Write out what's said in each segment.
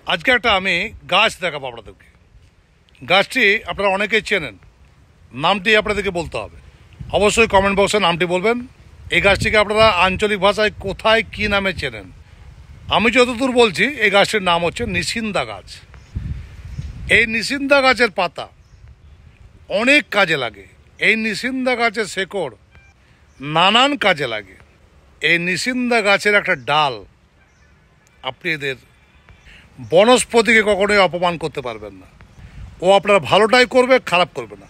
আজকে একটা আমি গাছ দেখাবো আপনাদেরকে। গাছটি আপনারা অনেকেই চেনেন, নামটি আপনাদেরকে বলতে হবে। অবশ্যই কমেন্ট বক্সে নামটি বলবেন। এই গাছটিকে আপনারা আঞ্চলিক ভাষায় কোথায় কী নামে চেনেন? আমি যতদূর বলছি এই গাছটির নাম হচ্ছে নিশিন্দা গাছ। এই নিশিন্দা গাছের পাতা অনেক কাজে লাগে। এই নিশিন্দা গাছের শেকড় নানান কাজে লাগে। এই নিশিন্দা গাছের একটা ডাল আপনি এদের বনস্পতিকে কখনোই অপমান করতে পারবেন না। ও আপনার ভালোটাই করবে, খারাপ করবে না।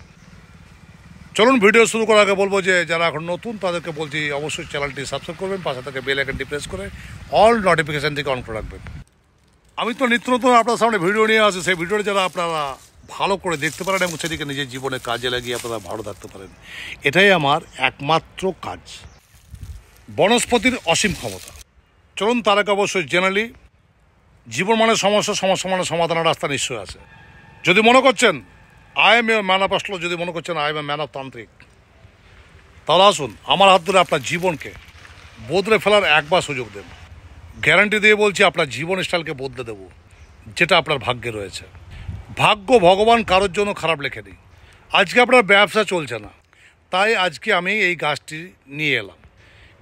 চলুন ভিডিও শুরু করার আগে বলবো যে যারা এখন নতুন তাদেরকে বলছি অবশ্যই চ্যানেলটি সাবস্ক্রাইব করবেন, পাশে থেকে বেল আইকনটি প্রেস করে অল নোটিফিকেশান থেকে অন করে রাখবেন। আমি তো নিত্য নতুন আপনার সামনে ভিডিও নিয়ে আসি, সেই ভিডিওটি যারা আপনারা ভালো করে দেখতে পারেন এবং সেটিকে নিজের জীবনে কাজে লাগিয়ে আপনারা ভালো থাকতে পারেন, এটাই আমার একমাত্র কাজ। বনস্পতির অসীম ক্ষমতা। চলুন তার আগে অবশ্যই জেনারেলি জীবন মানে সমস্যা মানে সমাধানের রাস্তা নিশ্চয়ই আছে। যদি মনে করছেন I M a man of astrology, যদি মনে করছেন I M a man of তান্ত্রিক, তাহলে আসুন আমার হাত ধরে আপনার জীবনকে বদলে ফেলার একবার সুযোগ দেন। গ্যারান্টি দিয়ে বলছি আপনার জীবন স্টাইলকে বদলে দেবো, যেটা আপনার ভাগ্যে রয়েছে। ভাগ্য ভগবান কারোর জন্য খারাপ লেখেনি। আজকে আপনার ব্যবসা চলছে না, তাই আজকে আমি এই গাছটি নিয়ে এলাম।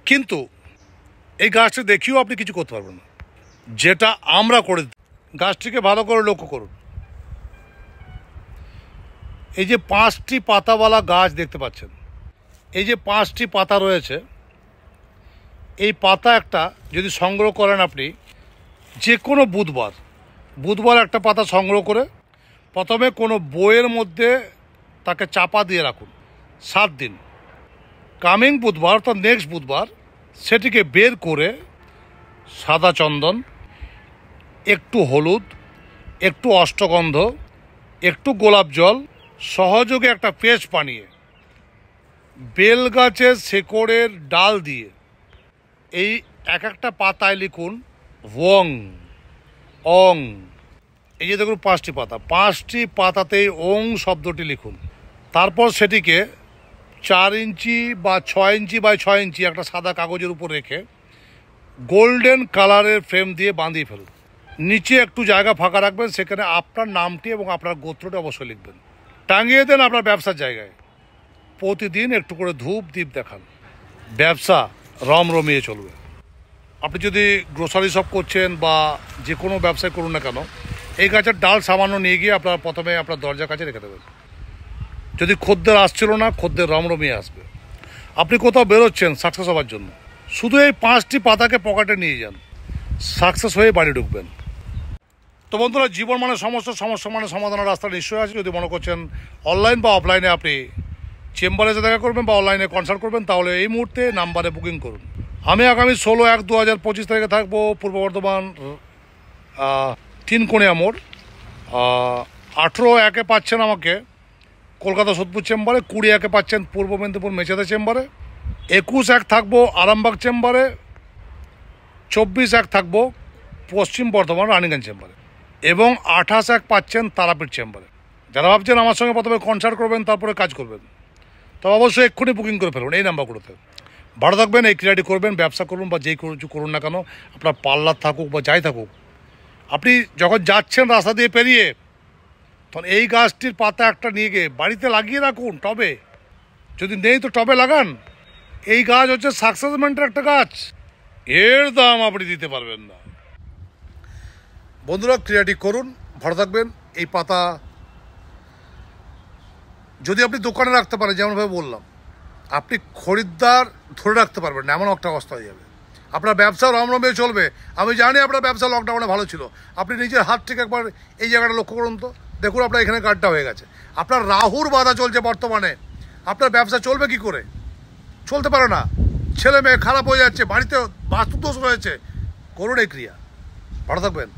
কিন্তু এই গাছটি দেখিয়েও আপনি কিছু করতে পারবেন না, যেটা আমরা করে দিই। গাছটিকে ভালো করে লক্ষ্য করুন। এই যে 5টি পাতাওয়ালা গাছ দেখতে পাচ্ছেন, এই যে 5টি পাতা রয়েছে, এই পাতা একটা যদি সংগ্রহ করেন আপনি যে কোনো বুধবার একটা পাতা সংগ্রহ করে প্রথমে কোনো বইয়ের মধ্যে তাকে চাপা দিয়ে রাখুন 7 দিন। কামিং বুধবার তো নেক্সট বুধবার সেটিকে বের করে সাদা চন্দন, একটু হলুদ, একটু অষ্টগন্ধ, একটু গোলাপ জল সহযোগে একটা পেস্ট বানিয়ে বেল গাছের শেকড়ের ডাল দিয়ে এই একটা পাতায় লিখুন ওং অং। এই যে দেখুন 5টি পাতা, 5টি পাতাতেই ওং শব্দটি লিখুন। তারপর সেটিকে 4 ইঞ্চি বা 6 ইঞ্চি বাই 6 ইঞ্চি একটা সাদা কাগজের উপর রেখে গোল্ডেন কালারের ফ্রেম দিয়ে বাঁধিয়ে ফেলুন। নিচে একটু জায়গা ফাঁকা রাখবেন, সেখানে আপনার নামটি এবং আপনার গোত্রটি অবশ্যই লিখবেন। টাঙিয়ে দেন আপনার ব্যবসার জায়গায়। প্রতিদিন একটু করে ধূপ দ্বীপ দেখান, ব্যবসা রমরমিয়ে চলবে। আপনি যদি গ্রোসারি শপ করছেন বা যে কোনো ব্যবসায় করুন না কেন, এই গাছের ডাল সামান্য নিয়ে গিয়ে আপনার প্রথমে আপনার দরজার কাছে রেখে দেবেন। যদি খদ্দের আসছিল না, খদ্দের রমরমিয়ে আসবে। আপনি কোথাও বেরোচ্ছেন সাকসেস হওয়ার জন্য, শুধু এই 5টি পাতাকে পকেটে নিয়ে যান, সাকসেস হয়ে বাড়ি ঢুকবেন। তো বন্ধুরা, জীবন মানে সমস্যা মানে সমাধানের রাস্তা নিশ্চয়ই আছে। যদি মনে করছেন অনলাইন বা অফলাইনে আপনি চেম্বারে এসে দেখা করবেন বা অনলাইনে কনসাল্ট করবেন, তাহলে এই মুহূর্তে নাম্বারে বুকিং করুন। আমি আগামী 16/1/2025 তারিখে থাকবো পূর্ব বর্ধমান 3 কোণিয়া মোড়। 18/1 পাচ্ছেন আমাকে কলকাতা সোদপুর চেম্বারে, 20/1 পাচ্ছেন পূর্ব মেদিনীপুর মেচেদা চেম্বারে, 21/1 থাকবো আরামবাগ চেম্বারে, 24/1 থাকবো পশ্চিম বর্ধমান রানীগঞ্জ চেম্বারে এবং 28/1 পাচ্ছেন তারাপীঠ চেম্বারে। যারা ভাবছেন আমার সঙ্গে প্রথমে কনসাল্ট করবেন তারপরে কাজ করবেন, তো অবশ্যই এক্ষুনি বুকিং করে ফেলুন এই নাম্বারগুলোতে। ভালো থাকবেন, এই ক্রিয়াটি করবেন, ব্যবসা করুন বা যেই কিছু করুন না কেন, আপনার পার্লার থাকুক বা যাই থাকুক, আপনি যখন যাচ্ছেন রাস্তা দিয়ে পেরিয়ে, তখন এই গাছটির পাতা একটা নিয়ে গিয়ে বাড়িতে লাগিয়ে রাখুন টবে। যদি নেই তো টবে লাগান। এই গাছ হচ্ছে সাকসেসমেন্টের একটা গাছ, এর দাম আপনি দিতে পারবেন না। বন্ধুরা, ক্রিয়াটি করুন, ভালো থাকবেন। এই পাতা যদি আপনি দোকানে রাখতে পারেন, যেমনভাবে বললাম, আপনি খরিদ্দার ধরে রাখতে পারবেন না, এমন একটা অবস্থা হয়ে যাবে। আপনার ব্যবসা রমরমে চলবে। আমি জানি আপনার ব্যবসা লকডাউনে ভালো ছিল। আপনি নিজের হাত থেকে একবার এই জায়গাটা লক্ষ্য করুন তো, দেখুন আপনার এখানে কার্ডটা হয়ে গেছে। আপনার রাহুর বাধা চলছে বর্তমানে, আপনার ব্যবসা চলবে কি করে? চলতে পারে না, ছেলে মেয়ে খারাপ হয়ে যাচ্ছে, বাড়িতে বাস্তুদোষ রয়েছে। করুন এই ক্রিয়া, ভালো থাকবেন।